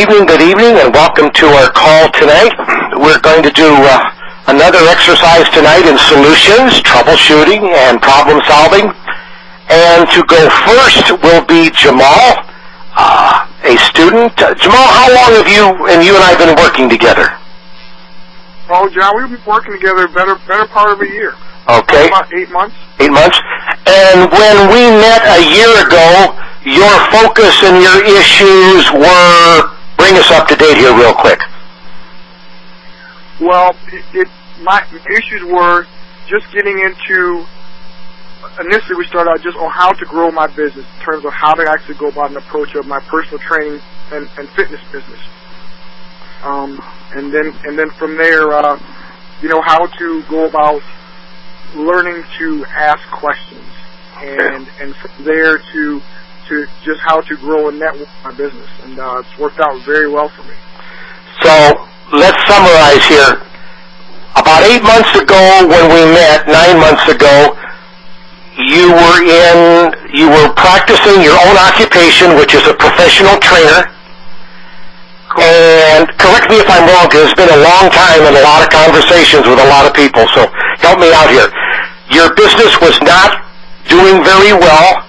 Good evening, and welcome to our call tonight. We're going to do another exercise tonight in solutions, troubleshooting, and problem solving. And to go first will be Jamal, a student. Jamal, how long have you and I been working together? Oh, John, we've been working together better part of a year. Okay. About 8 months. 8 months. And when we met a year ago, your focus and your issues were, bring us up to date here real quick. Well, my issues were just getting into, initially we started out just on how to grow my business in terms of how to actually go about an approach of my personal training and fitness business. And then from there, how to go about learning to ask questions, and from there to just how to grow and network my business, and it's worked out very well for me. So let's summarize here. About 8 months ago, when we met, 9 months ago, you were practicing your own occupation, which is a professional trainer. And correct me if I'm wrong, because it's been a long time and a lot of conversations with a lot of people, so help me out here. Your business was not doing very well,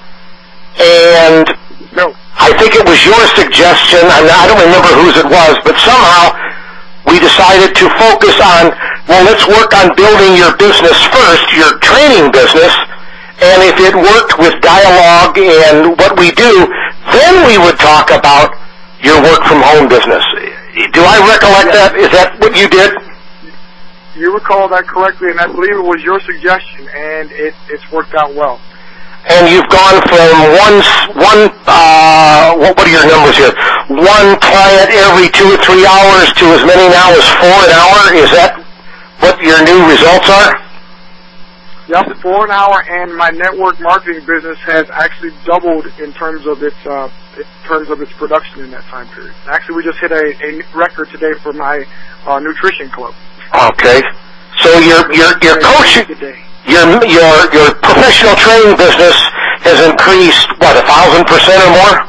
and no. I think it was your suggestion, I don't remember whose it was, but somehow we decided to focus on, well, let's work on building your business first, your training business, and if it worked with dialogue and what we do, then we would talk about your work-from-home business. Do I recollect that? Is that what you did? You recall that correctly, and I believe it was your suggestion, and it's worked out well. And you've gone from what are your numbers here? One client every 2 or 3 hours to as many now as 4 an hour? Is that what your new results are? Yep, 4 an hour, and my network marketing business has actually doubled in terms of its production in that time period. Actually, we just hit a record today for my nutrition club. Okay, so your coaching, your professional training business has increased what, 1,000% or more?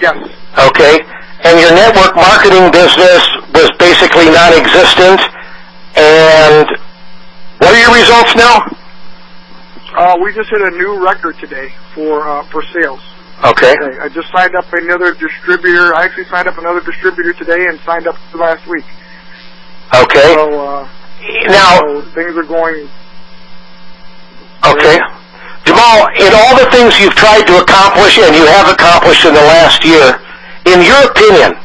Yes. Okay, and your network marketing business was basically non-existent. And what are your results now? We just hit a new record today for sales. Okay. I just signed up another distributor. I actually signed up another distributor today and signed up last week. Okay. So, so things are going. Okay. Jamal, in all the things you've tried to accomplish and you have accomplished in the last year, in your opinion,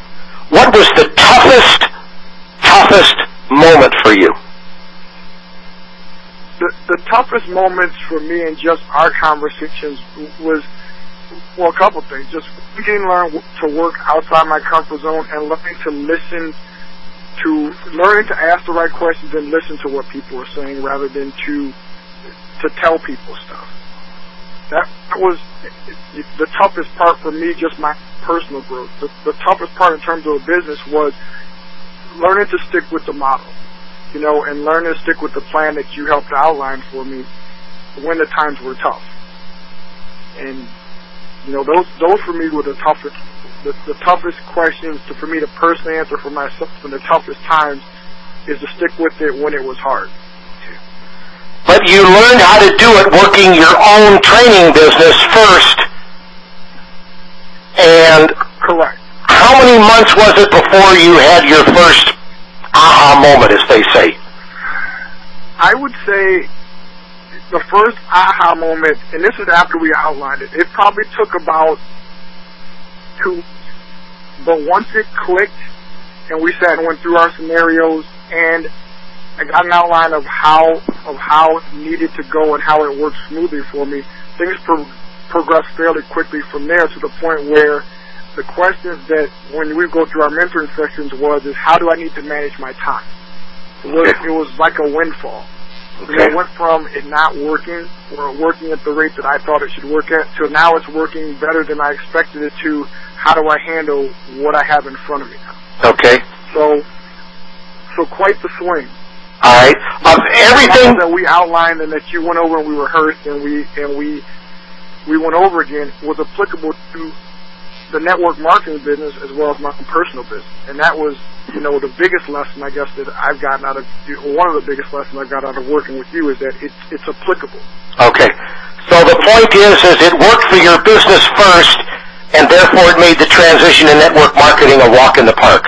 what was the toughest moment for you? The toughest moments for me in just our conversations was, well, a couple things. Just learn to work outside my comfort zone and learning to ask the right questions and listen to what people are saying rather than to tell people stuff. That was the toughest part for me, just my personal growth. The toughest part in terms of a business was learning to stick with the model, and learning to stick with the plan that you helped outline for me when the times were tough. And those for me were the toughest questions for me to personally answer for myself in the toughest times, is to stick with it when it was hard. But you learned how to do it working your own training business first. And correct. How many months was it before you had your first aha moment, as they say? I would say the first aha moment, and this is after we outlined it, it probably took about 2 weeks. But once it clicked and we sat and went through our scenarios and I got an outline of how it needed to go and how it worked smoothly for me, things progressed fairly quickly from there, to the point where the questions that when we go through our mentoring sessions is how do I need to manage my time? It was like a windfall. Okay. It went from it not working or working at the rate that I thought it should work at to now it's working better than I expected it to. How do I handle what I have in front of me now? Okay. So quite the swing. All right. Everything that we outlined and that you went over and we rehearsed and we went over again was applicable to the network marketing business as well as my personal business. And that was, the biggest lesson, I guess, that I've gotten out of, one of the biggest lessons I've got out of working with you is that it's applicable. Okay. So the point is it worked for your business first, and therefore it made the transition to network marketing a walk in the park.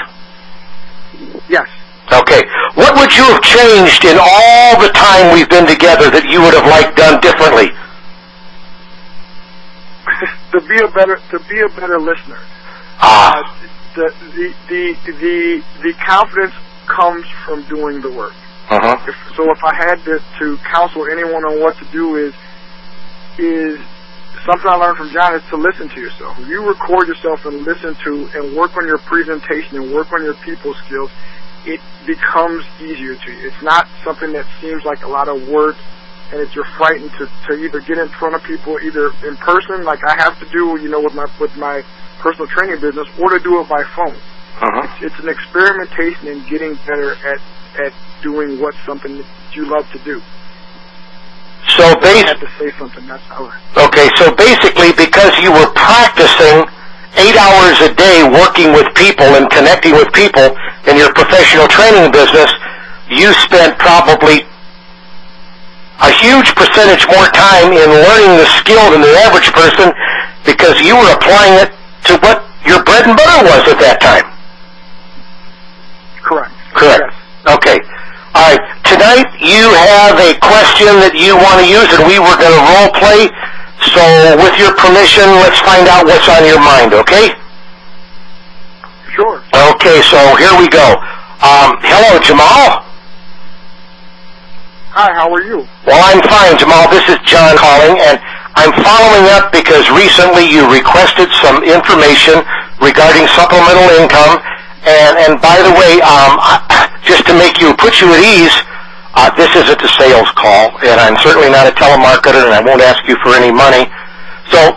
Yes. Okay. What would you have changed in all the time we've been together that you would have liked done differently? To be a better listener. The confidence comes from doing the work. Uh-huh. If I had to counsel anyone on what to do is something I learned from John is to listen to yourself. If you record yourself and listen to and work on your presentation and work on your people skills, it becomes easier to you. It's not something that seems like a lot of work and that you're frightened to either get in front of people either in person like I have to do, with my personal training business, or to do it by phone. Uh-huh. It's an experimentation in getting better at doing something that you love to do. So I had to say something. That's how. Okay, so basically, because you were practicing 8 hours a day working with people and connecting with people in your professional training business, you spent probably a huge percentage more time in learning the skill than the average person because you were applying it to what your bread and butter was at that time. Correct. Correct. Yes. Okay. All right. Tonight you have a question that you want to use, and we were going to role play. So, with your permission, let's find out what's on your mind. Okay? Sure. Okay. So here we go. Hello, Jamal. Hi. How are you? Well, I'm fine, Jamal. This is John calling, and I'm following up because recently you requested some information regarding supplemental income. And by the way, just to put you at ease, this isn't a sales call, and I'm certainly not a telemarketer, and I won't ask you for any money. So,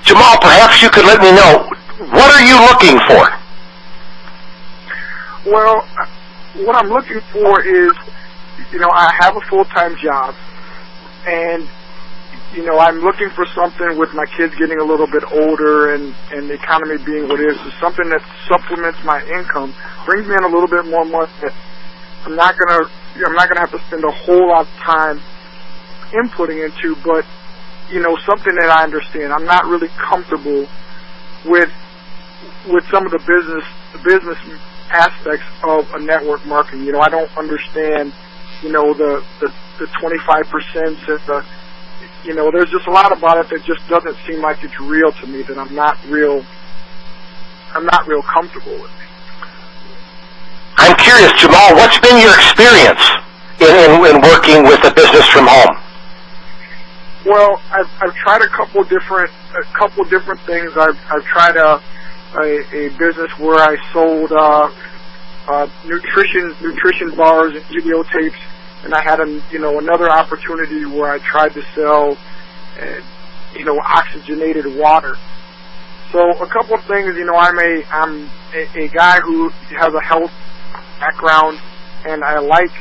Jamal, perhaps you could let me know, what are you looking for? Well, what I'm looking for is, I have a full-time job, and, I'm looking for something with my kids getting a little bit older and the economy being what it is, so something that supplements my income, brings me in a little bit more money that I'm not gonna have to spend a whole lot of time inputting into, but something that I understand. I'm not really comfortable with some of the business aspects of a network marketing. I don't understand the 25% and there's just a lot about it that just doesn't seem like it's real to me, that I'm not real comfortable with. I'm curious, Jamal, what's been your experience in working with a business from home? Well, I've tried a couple different things. I've tried a business where I sold nutrition bars and videotapes, and I had another opportunity where I tried to sell oxygenated water. So a couple of things, I'm a guy who has a health background, and I like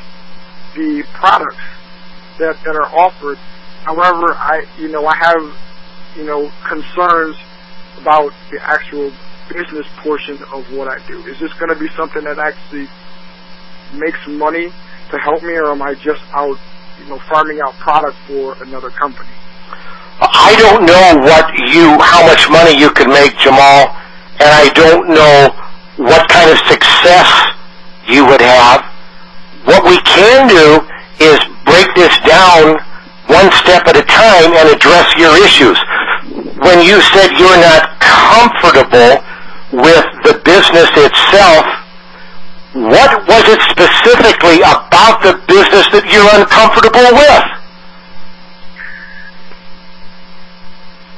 the products that are offered. However, I have concerns about the actual business portion of what I do. Is this going to be something that actually makes money to help me, or am I just out, farming out product for another company? I don't know how much money you can make, Jamal, and I don't know what kind of success you would have. What we can do is break this down one step at a time and address your issues. When you said you're not comfortable with the business itself, what was it specifically about the business that you're uncomfortable with?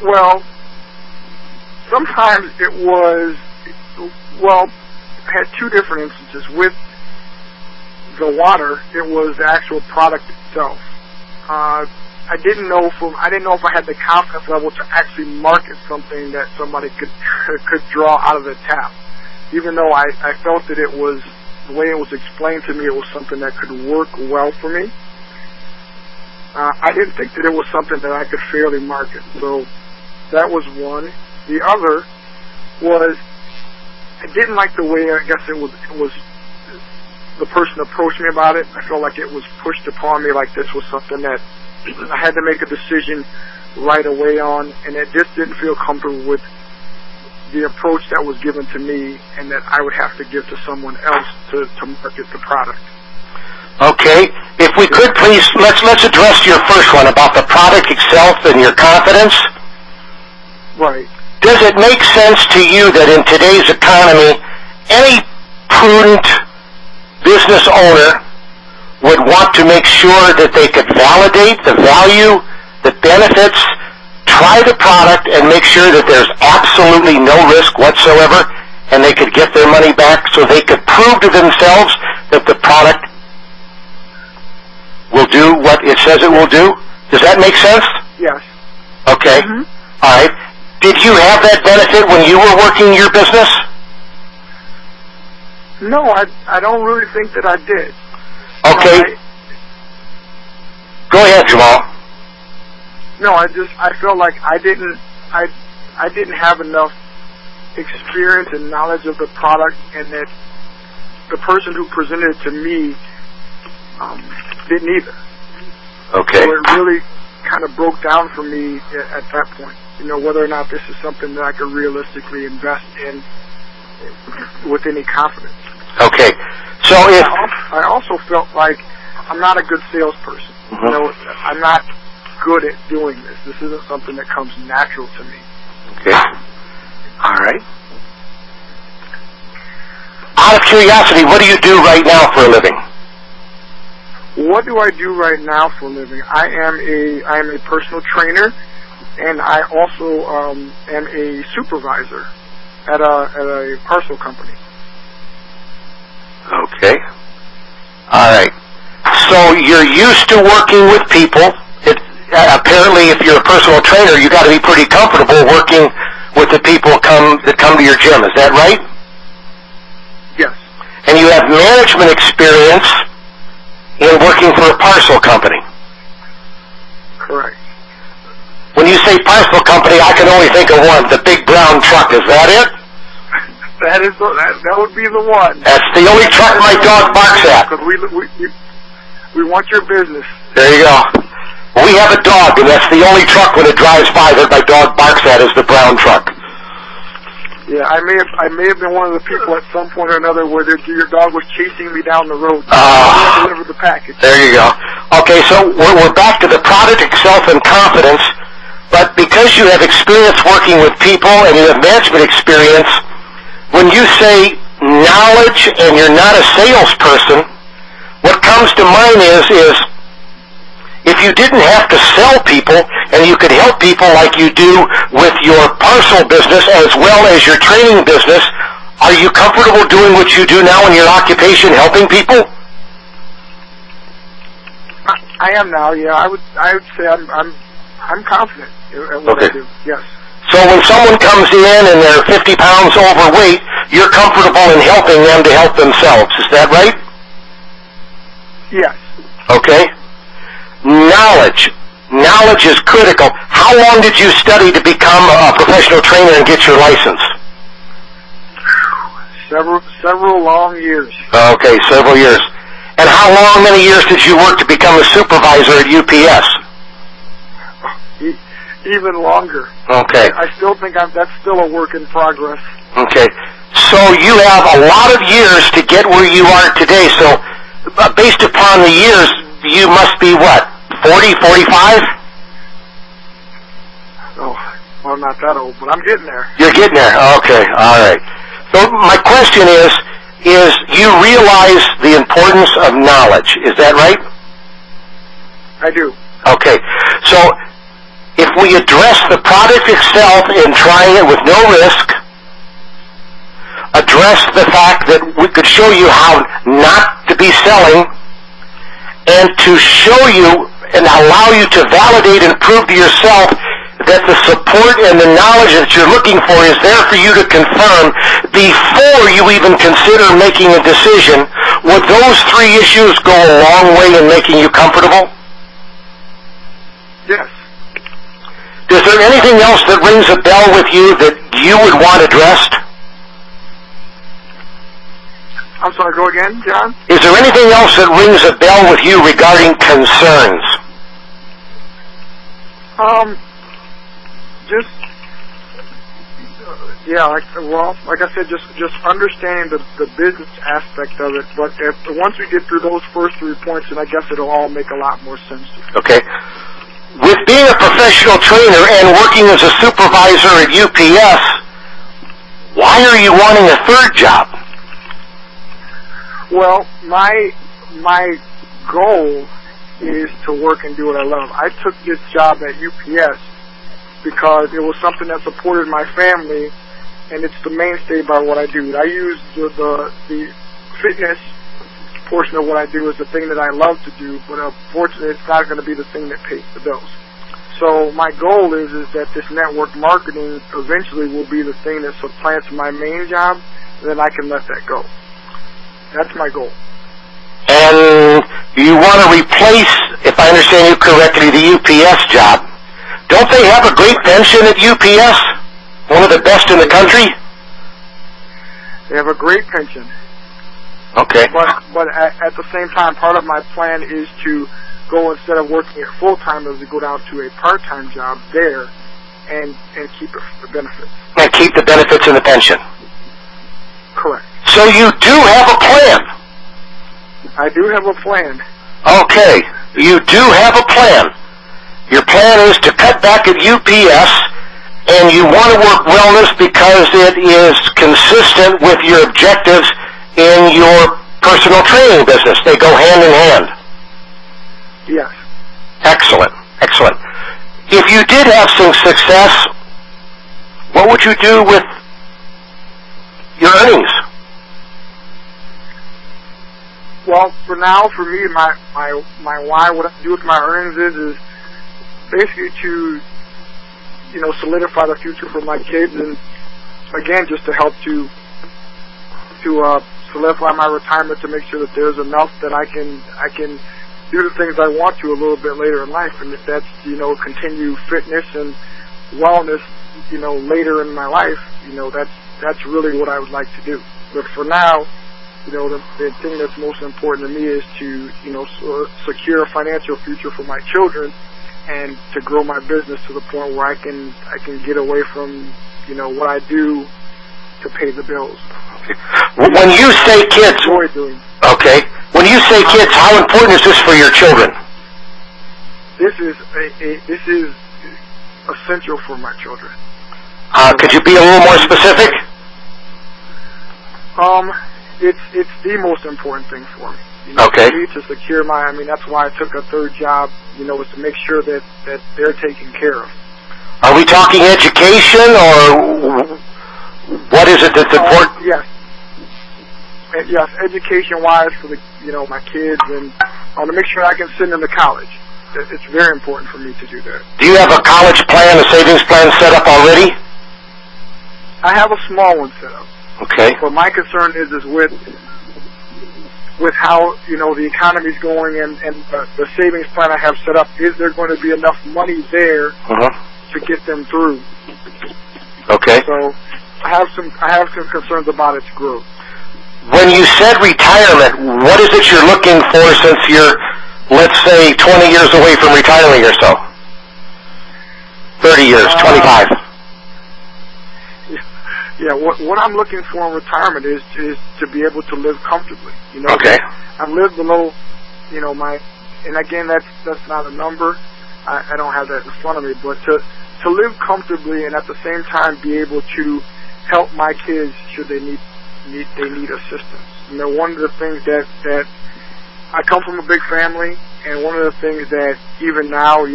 Well, sometimes it was, I had two different instances. With the water, it was the actual product itself. I didn't know if I had the confidence level to actually market something that somebody could draw out of the tap. Even though I felt that it was, the way it was explained to me, it was something that could work well for me. I didn't think that it was something that I could fairly market. So that was one. The other was I didn't like the way, I guess it was the person approached me about it. I felt like it was pushed upon me like this was something that I had to make a decision right away on, and it just didn't feel comfortable with the approach that was given to me and that I would have to give to someone else to market the product. Okay. If we could please, let's address your first one about the product itself and your confidence. Right. Does it make sense to you that in today's economy, any prudent business owner would want to make sure that they could validate the value, the benefits, try the product, and make sure that there's absolutely no risk whatsoever, and they could get their money back so they could prove to themselves that the product will do what it says it will do? Does that make sense? Yes. Okay. Mm-hmm. All right. Did you have that benefit when you were working your business? No, I don't really think that I did. Okay. Go ahead, Jamal. No, I felt like I didn't have enough experience and knowledge of the product, and that the person who presented it to me didn't either. Okay. So it really kind of broke down for me at that point. Whether or not this is something that I could realistically invest in with any confidence. Okay. So if I also felt like I'm not a good salesperson. Mm-hmm. I'm not good at doing this. This isn't something that comes natural to me. Okay. All right. Out of curiosity, what do you do right now for a living? What do I do right now for a living? I am a personal trainer, and I also am a supervisor at a parcel company. Okay. All right. So you're used to working with people. Apparently, if you're a personal trainer, you got to be pretty comfortable working with the people that come to your gym. Is that right? Yes. And you have management experience in working for a parcel company. Correct. When you say parcel company, I can only think of one, the big brown truck. Is that it? That would be the one. That's the only truck my dog barks at. Because we want your business. There you go. We have a dog, and that's the only truck when it drives by that my dog barks at is the brown truck. Yeah, I may have been one of the people at some point or another where your dog was chasing me down the road. I delivered the package. There you go. Okay, so we're back to the product itself and confidence, but because you have experience working with people and you have management experience, when you say knowledge and you're not a salesperson, what comes to mind is if you didn't have to sell people and you could help people like you do with your parcel business as well as your training business, are you comfortable doing what you do now in your occupation, helping people? I am now. Yeah, I would say I'm confident at what I do. Yes. So when someone comes in and they're 50 pounds overweight, you're comfortable in helping them to help themselves. Is that right? Yes. Okay. Knowledge. Knowledge is critical. How long did you study to become a professional trainer and get your license? Several long years. Okay, several years. And many years did you work to become a supervisor at UPS? Even longer. Okay. I still think that's still a work in progress. Okay. So you have a lot of years to get where you are today. So based upon the years, you must be what, 40, 45? Oh, well, I'm not that old, but I'm getting there. You're getting there. Okay. All right. So my question is you realize the importance of knowledge. Is that right? I do. Okay. So if we address the product itself in trying it with no risk, address the fact that we could show you how not to be selling, and to show you and allow you to validate and prove to yourself that the support and the knowledge that you're looking for is there for you to confirm before you even consider making a decision, would those three issues go a long way in making you comfortable? Yes. Is there anything else that rings a bell with you that you would want addressed? I'm sorry, go again, John? Is there anything else that rings a bell with you regarding concerns? Like I said, just understanding the business aspect of it. But once we get through those first 3 points, then I guess it'll all make a lot more sense to me. Okay. With being a professional trainer and working as a supervisor at UPS, why are you wanting a third job? Well, my goal is to work and do what I love. I took this job at UPS because it was something that supported my family, and it's the mainstay by what I do. I use the fitness portion of what I do is the thing that I love to do, but unfortunately it's not going to be the thing that pays the bills. So my goal is that this network marketing eventually will be the thing that supplants my main job, and then I can let that go. That's my goal. And you want to replace, if I understand you correctly, the UPS job. Don't they have a great pension at UPS? One of the best in the country? They have a great pension. Okay. But at the same time, part of my plan is to go, instead of working at full-time, is to go down to a part-time job there and keep the benefits. And keep the benefits in the pension. Correct. So you do have a plan. I do have a plan. Okay. You do have a plan. Your plan is to cut back at UPS, and you want to work wellness because it is consistent with your objectives in your personal training business. They go hand in hand. Yes. Excellent. Excellent. If you did have some success, what would you do with your earnings? Well, for now, for me, my why, what I do with my earnings is basically to, solidify the future for my kids, and again, just to help to solidify my retirement, to make sure that there's enough that I can do the things I want to a little bit later in life, and if that's continue fitness and wellness, later in my life, that's really what I would like to do. But for now, the thing that's most important to me is to, secure a financial future for my children, and to grow my business to the point where I can get away from, what I do to pay the bills. When you say kids, okay. When you say kids, how important is this for your children? This is essential for my children. Could you be a little more specific? It's the most important thing for me. Okay. For me to secure that's why I took a third job, is to make sure that they're taken care of. Are we talking education, or what is it that's important? Yes. Yes, education-wise for my kids, and to make sure I can send them to college. It's very important for me to do that. Do you have a college plan, a savings plan set up already? I have a small one set up. Okay. But my concern is with how the economy's going, and the savings plan I have set up. Is there going to be enough money there to get them through? Okay. So I have some concerns about its growth. When you said retirement, what is it you're looking for, since you're, let's say, 20 years away from retiring or so? 30 years, 25. Yeah, what I'm looking for in retirement is to be able to live comfortably. Okay. I've lived below, and again, that's not a number. I don't have that in front of me, but to live comfortably and at the same time be able to help my kids should they need assistance. One of the things that I come from a big family, and one of the things that even now,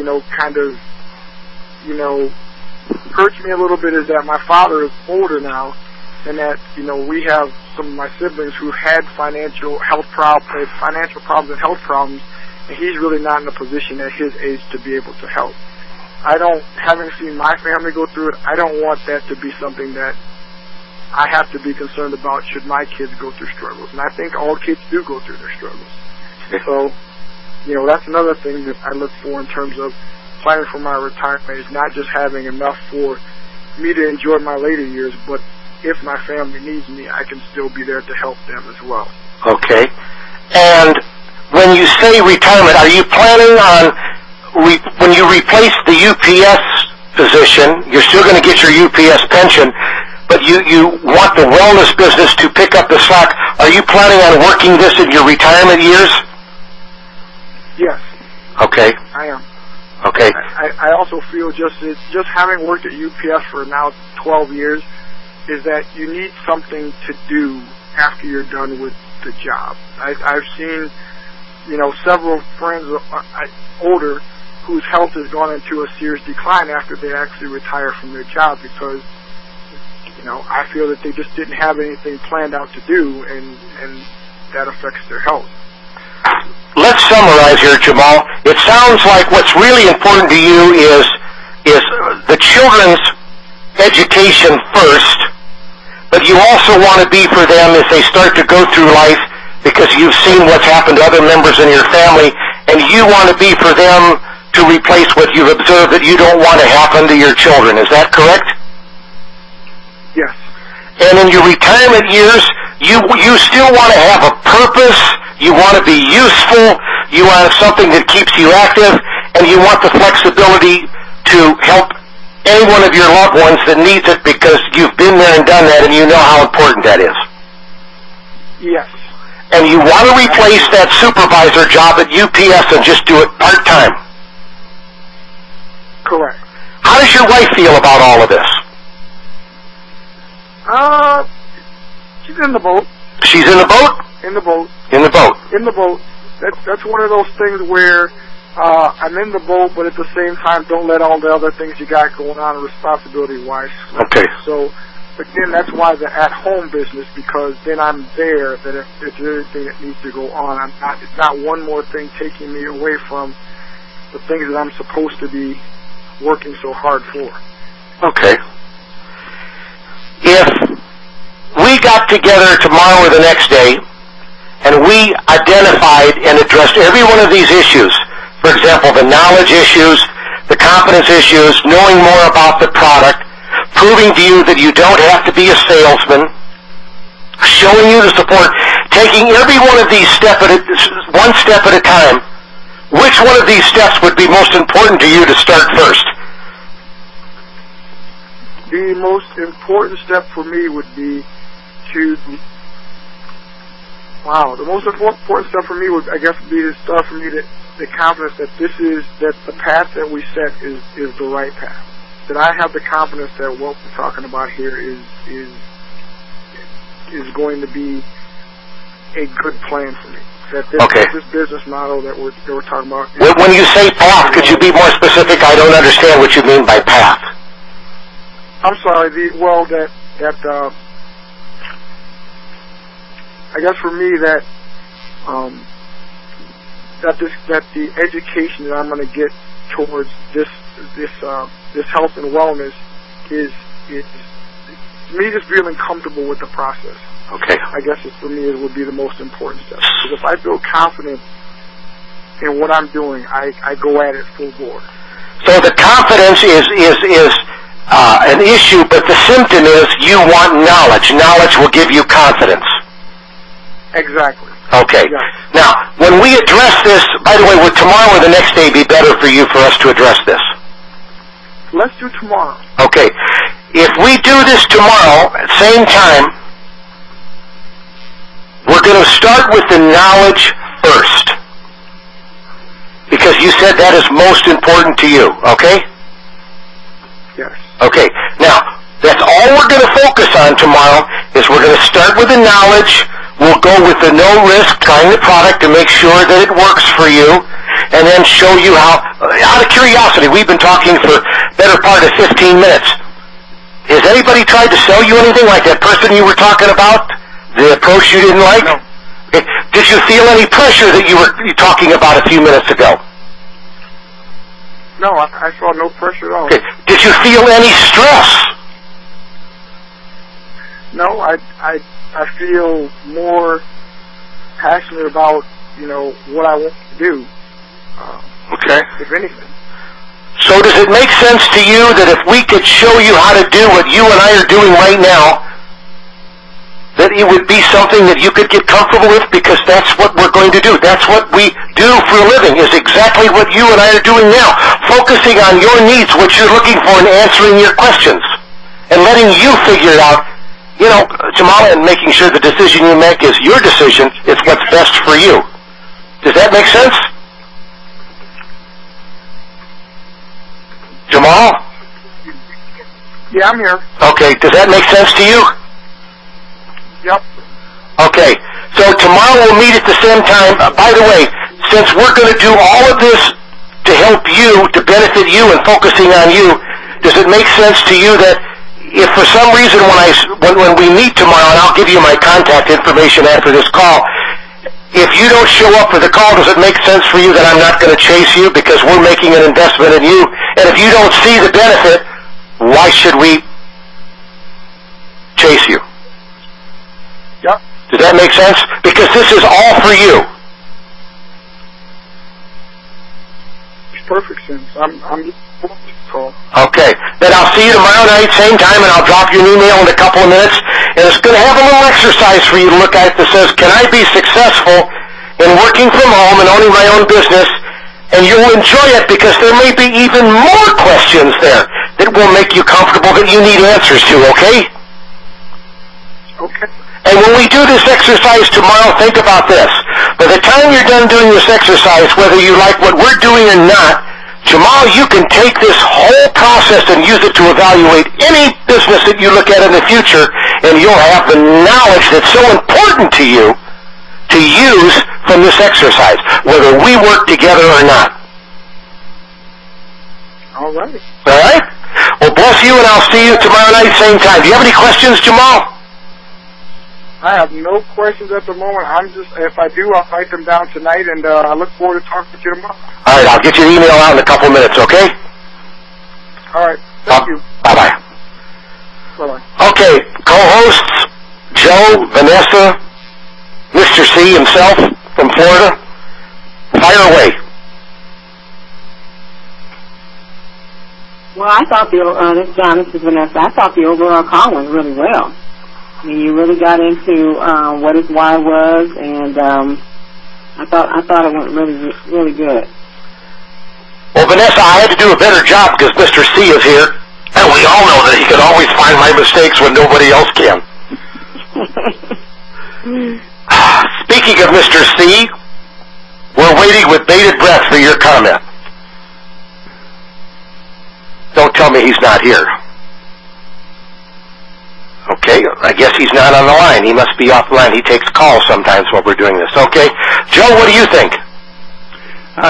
hurts me a little bit is that my father is older now, and that we have some of my siblings who had financial problems and health problems, and he's really not in a position at his age to be able to help. Having seen my family go through it, I don't want that to be something that I have to be concerned about should my kids go through struggles. And I think all kids do go through their struggles. So, that's another thing that I look for in terms of planning for my retirement, is not just having enough for me to enjoy my later years, but if my family needs me, I can still be there to help them as well. Okay. And when you say retirement, are you planning on, when you replace the UPS position, you're still going to get your UPS pension, but you want the wellness business to pick up the slack. Are you planning on working this in your retirement years? Yes. Okay. I am. Okay. I also feel just having worked at UPS for now 12 years is that you need something to do after you're done with the job. I've seen, several friends older whose health has gone into a serious decline after they actually retire from their job because, I feel that they just didn't have anything planned out to do, and that affects their health. Let's summarize here, Jamal. It sounds like what's really important to you is the children's education first, but you also want to be for them as they start to go through life because you've seen what's happened to other members in your family, and you want to be for them to replace what you've observed that you don't want to happen to your children. Is that correct? Yes. And in your retirement years, you still want to have a purpose, you want to be useful, you want something that keeps you active, and you want the flexibility to help any one of your loved ones that needs it because you've been there and done that and you know how important that is. Yes. And you want to replace that supervisor job at UPS and just do it part-time. Correct. How does your wife feel about all of this? She's in the boat. She's in the boat? In the boat. In the boat. In the boat. That's one of those things where I'm in the boat, but at the same time, don't let all the other things you got going on responsibility-wise. Okay. So, again, that's why the at-home business, because then I'm there, that if there's anything that needs to go on, it's not one more thing taking me away from the things that I'm supposed to be working so hard for. Okay. If we got together tomorrow or the next day and we identified and addressed every one of these issues, for example, the knowledge issues, the competence issues, knowing more about the product, proving to you that you don't have to be a salesman, showing you the support, taking every one of these one step at a time, which one of these steps would be most important to you to start first? The most important step for me would be the most important step for me would, I guess, be to start for me the confidence that that the path that we set is the right path. That I have the confidence that what we're talking about here is going to be a good plan for me. That this business model that we're talking about. When you say path, could you be more specific? I don't understand what you mean by path. I'm sorry. I guess for me that the education that I'm going to get towards this health and wellness is me just feeling comfortable with the process. Okay. I guess for me it would be the most important step. Because if I feel confident in what I'm doing, I go at it full bore. So the confidence is an issue, but the symptom is you want knowledge. Knowledge will give you confidence. Exactly. Okay. Yes. Now, when we address this, by the way, would tomorrow or the next day be better for you for us to address this? Let's do tomorrow. Okay. If we do this tomorrow at the same time, we're going to start with the knowledge first. Because you said that is most important to you, okay? Yes. Okay. Now, that's all we're going to focus on tomorrow is we're going to start with the knowledge. We'll go with the no risk, trying the product to make sure that it works for you, and then show you how, out of curiosity, we've been talking for better part of 15 minutes. Has anybody tried to sell you anything like that person you were talking about? The approach you didn't like? No. Okay. Did you feel any pressure that you were talking about a few minutes ago? No, I saw no pressure at all. Okay. Did you feel any stress? No, I feel more passionate about, what I want to do. Okay. If anything. So does it make sense to you that if we could show you how to do what you and I are doing right now, that it would be something that you could get comfortable with, because that's what we're going to do. That's what we do for a living, is exactly what you and I are doing now, focusing on your needs, what you're looking for, and answering your questions, and letting you figure it out, you know, Jamal, and making sure the decision you make is your decision. It's what's best for you. Does that make sense? Jamal? Yeah, I'm here. Okay, does that make sense to you? Yep. Okay, so tomorrow we'll meet at the same time. By the way, since we're going to do all of this to help you, to benefit you and focusing on you, does it make sense to you that if for some reason when we meet tomorrow, and I'll give you my contact information after this call, if you don't show up for the call, does it make sense for you that I'm not going to chase you because we're making an investment in you? And if you don't see the benefit, why should we chase you? Yep. Does that make sense? Because this is all for you. Makes perfect sense. I'm call. Okay. Then I'll see you tomorrow night, same time, and I'll drop you an email in a couple of minutes. And it's going to have a little exercise for you to look at that says, can I be successful in working from home and owning my own business? And you'll enjoy it because there may be even more questions there that will make you comfortable that you need answers to, okay? Okay. And when we do this exercise tomorrow, think about this. By the time you're done doing this exercise, whether you like what we're doing or not, Jamal, you can take this whole process and use it to evaluate any business that you look at in the future, and you'll have the knowledge that's so important to you to use from this exercise, whether we work together or not. All right. All right? Well, bless you, and I'll see you tomorrow night, same time. Do you have any questions, Jamal? I have no questions at the moment. If I do, I'll write them down tonight, and I look forward to talking to you tomorrow. All right, I'll get you an email out in a couple minutes, okay? All right. Thank you. Bye-bye. Bye-bye. Okay, co-hosts, Joe, Vanessa, Mr. C himself from Florida, fire away. Well, I thought this is Vanessa. I thought the overall call went really well. I mean, you really got into what his why was, and I thought it went really, really good. Well, Vanessa, I had to do a better job because Mr. C is here, and we all know that he can always find my mistakes when nobody else can. Speaking of Mr. C, we're waiting with bated breath for your comment. Don't tell me he's not here. Okay, I guess he's not on the line. He must be off the line. He takes calls sometimes while we're doing this. Okay. Joe, what do you think?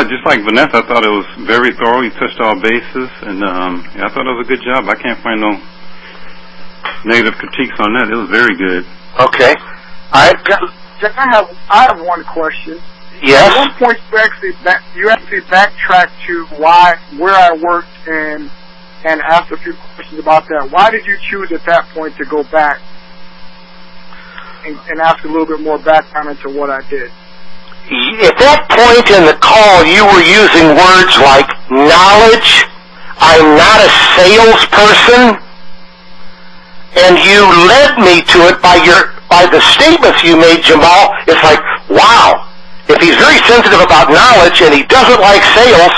Just like Vanessa, I thought it was very thorough. He touched all bases, and I thought it was a good job. I can't find no negative critiques on that. It was very good. Okay. All right. Jack, I have one question. Yes? At one point, you actually backtracked to where I worked and asked a few questions about that. Why did you choose at that point to go back and ask a little bit more background into what I did? At that point in the call, you were using words like knowledge, I'm not a salesperson, and you led me to it by the statements you made, Jamal. It's like, wow, if he's very sensitive about knowledge and he doesn't like sales,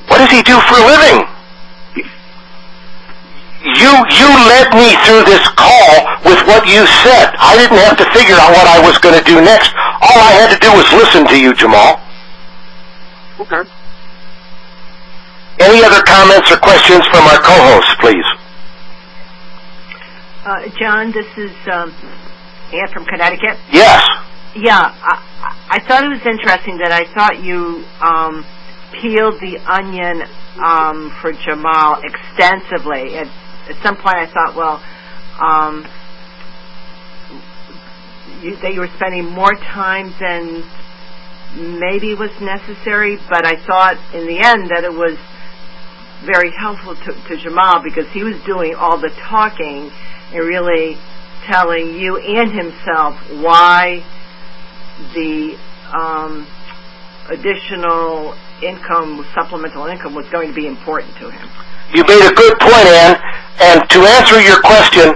what does he do for a living? You led me through this call with what you said. I didn't have to figure out what I was going to do next. All I had to do was listen to you, Jamal. Okay. Any other comments or questions from our co-hosts, please? John, this is Ann from Connecticut. Yes. Yeah, I thought it was interesting that I thought you peeled the onion for Jamal extensively. At some point I thought, well, that you were spending more time than maybe was necessary, but I thought in the end that it was very helpful to Jamal because he was doing all the talking and really telling you and himself why the additional income, supplemental income, was going to be important to him. You made a good point, Ann. And to answer your question,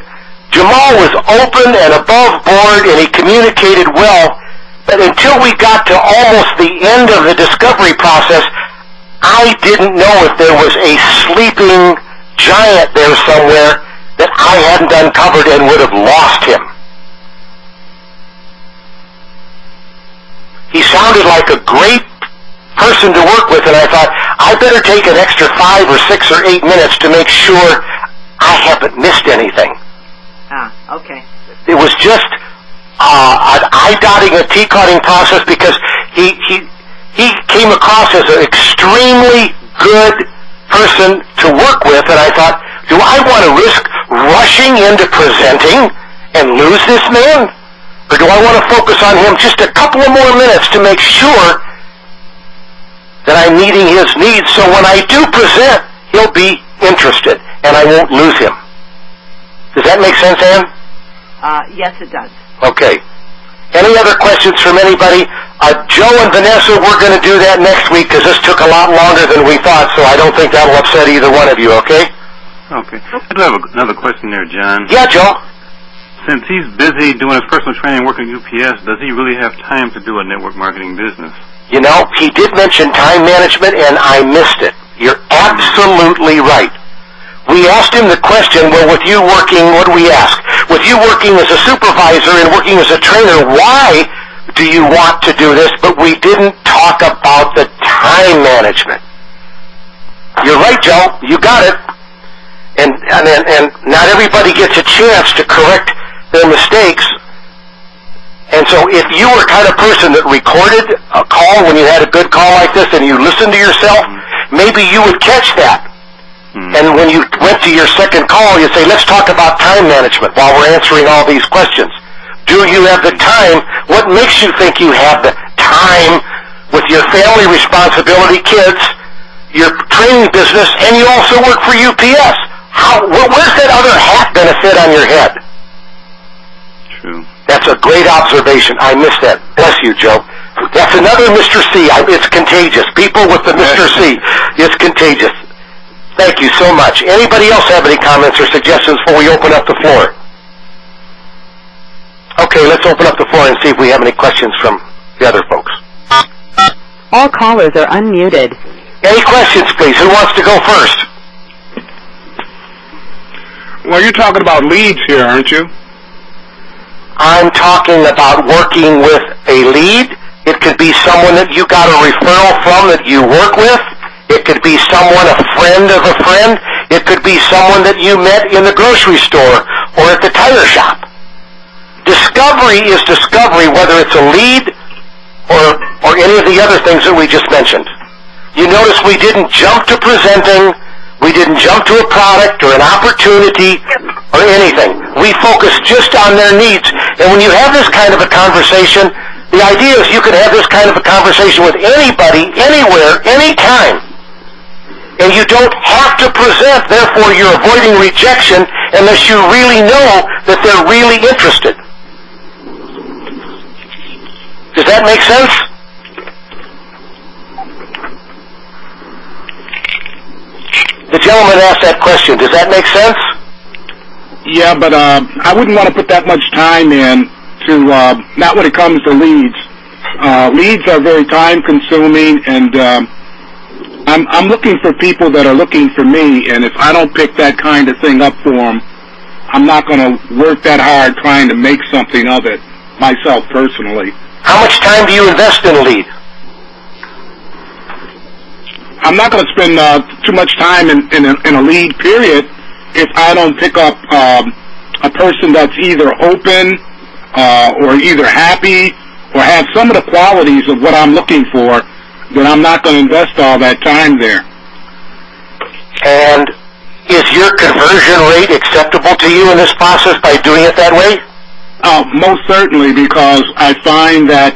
Jamal was open and above board, and he communicated well. But until we got to almost the end of the discovery process, I didn't know if there was a sleeping giant there somewhere that I hadn't uncovered and would have lost him. He sounded like a great person to work with, and I thought, I better take an extra 5 or 6 or 8 minutes to make sure I haven't missed anything. Okay. It was just an I-dotting and T-cutting process because he came across as an extremely good person to work with, and I thought, do I want to risk rushing into presenting and lose this man? Or do I want to focus on him just a couple of more minutes to make sure that I'm meeting his needs, so when I do present, he'll be interested, and I won't lose him. Does that make sense, Ann? Yes, it does. Okay. Any other questions from anybody? Joe and Vanessa, we're going to do that next week because this took a lot longer than we thought, so I don't think that will upset either one of you, okay? Okay. I do have another question there, John. Yeah, Joe. Since he's busy doing his personal training working at UPS, does he really have time to do a network marketing business? You know, he did mention time management, and I missed it. You're absolutely right. We asked him the question, well, with you working, what do we ask? With you working as a supervisor and working as a trainer, why do you want to do this? But we didn't talk about the time management. You're right, Joe. You got it. And not everybody gets a chance to correct their mistakes. And so if you were kind of person that recorded a call when you had a good call like this and you listened to yourself, maybe you would catch that. And when you went to your second call, you say, let's talk about time management while we're answering all these questions. Do you have the time? What makes you think you have the time with your family responsibility, kids, your training business, and you also work for UPS? Where's that other hat going to fit on your head? True. That's a great observation. I missed that. Bless you, Joe. That's another Mr. C. It's contagious. People with the Mr. C. It's contagious. Thank you so much. Anybody else have any comments or suggestions before we open up the floor? Okay, let's open up the floor and see if we have any questions from the other folks. All callers are unmuted. Any questions, please? Who wants to go first? Well, you're talking about leads here, aren't you? I'm talking about working with a lead. It could be someone that you got a referral from that you work with. It could be someone, a friend of a friend. It could be someone that you met in the grocery store or at the tire shop. Discovery is discovery, whether it's a lead or any of the other things that we just mentioned. You notice we didn't jump to presenting. We didn't jump to a product or an opportunity or anything. We focused just on their needs. And when you have this kind of a conversation, the idea is you can have this kind of a conversation with anybody, anywhere, anytime. And you don't have to present, therefore you're avoiding rejection unless you really know that they're really interested. Does that make sense? The gentleman asked that question. Does that make sense? Yeah, but I wouldn't want to put that much time in to, not when it comes to leads. Leads are very time-consuming, and I'm looking for people that are looking for me, and if I don't pick that kind of thing up for them, I'm not going to work that hard trying to make something of it myself personally. How much time do you invest in a lead? I'm not going to spend too much time in a lead period if I don't pick up a person that's either open or either happy or have some of the qualities of what I'm looking for, then I'm not going to invest all that time there. And is your conversion rate acceptable to you in this process by doing it that way? Most certainly, because I find that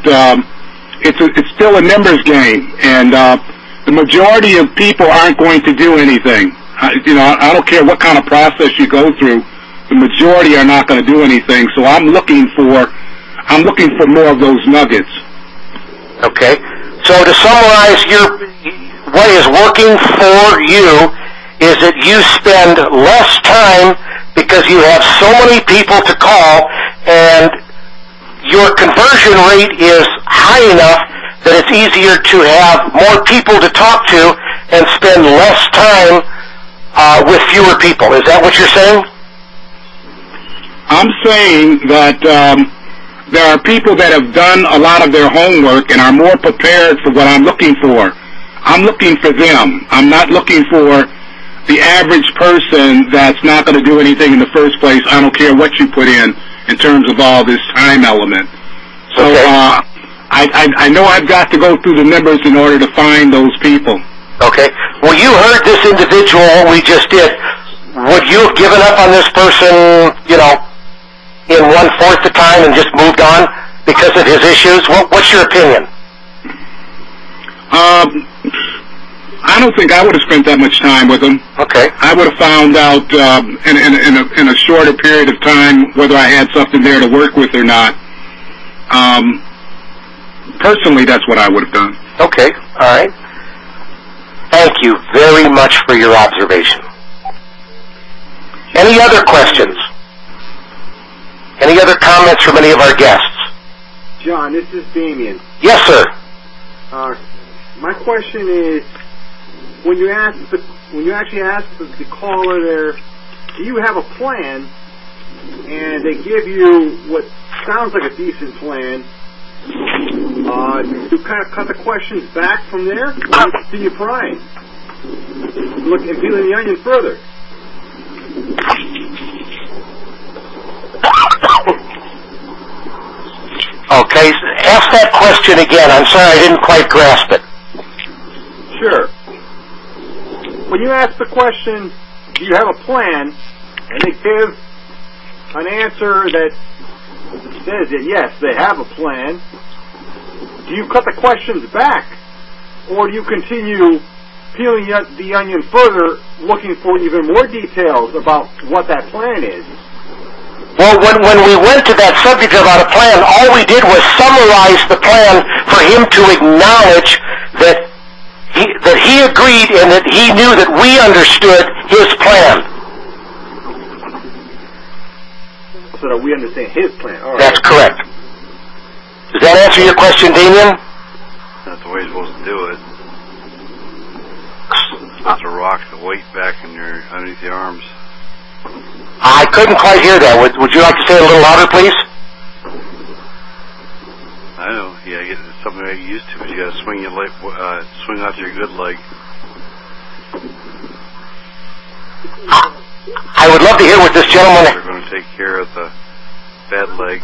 it's still a numbers game, and the majority of people aren't going to do anything. I don't care what kind of process you go through. The majority are not going to do anything. So I'm looking for more of those nuggets. Okay. So to summarize, what is working for you is that you spend less time because you have so many people to call, and your conversion rate is high enough that it's easier to have more people to talk to and spend less time with fewer people. Is that what you're saying? I'm saying that there are people that have done a lot of their homework and are more prepared for what I'm looking for. I'm looking for them. I'm not looking for the average person that's not going to do anything in the first place. I don't care what you put in terms of all this time element. So okay. I know I've got to go through the numbers in order to find those people. Okay. Well, you heard this individual, what we just did. Would you have given up on this person, in 1/4 the time and just moved on because of his issues? What's your opinion? I don't think I would have spent that much time with him. Okay. I would have found out in a shorter period of time whether I had something there to work with or not. Personally, that's what I would have done. Okay. All right. Thank you very much for your observation. Any other questions? Any other comments from any of our guests? John, this is Damien. Yes, sir. My question is, when you actually ask the caller there, do you have a plan, and they give you what sounds like a decent plan, you kind of cut the questions back from there, or continue prying? Look and peeling the onion further. Okay, ask that question again. I'm sorry, I didn't quite grasp it. Sure. When you ask the question, do you have a plan, and they give an answer that says that yes, they have a plan, do you cut the questions back, or do you continue peeling the onion further, looking for even more details about what that plan is? Well, when we went to that subject about a plan, all we did was summarize the plan for him to acknowledge that he agreed and that he knew that we understood his plan. So that we understand his plan. All right. That's correct. Does that answer your question, Damien? That's the way you're supposed to do it. Supposed to rock the weight back underneath the arms. I couldn't quite hear that. Would you like to say it a little louder, please? I know. Yeah, it's something I get used to. But you got to swing your leg, swing out your good leg. I would love to hear what this gentleman. They're going to take care of the bad leg.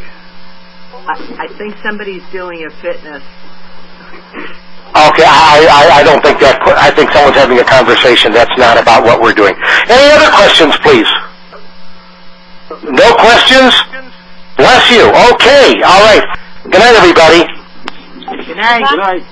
I think somebody's doing a fitness. Okay, I don't think that. I think someone's having a conversation. That's not about what we're doing. Any other questions, please? No questions? Bless you. Okay, all right. Good night, everybody. Good night. Good night.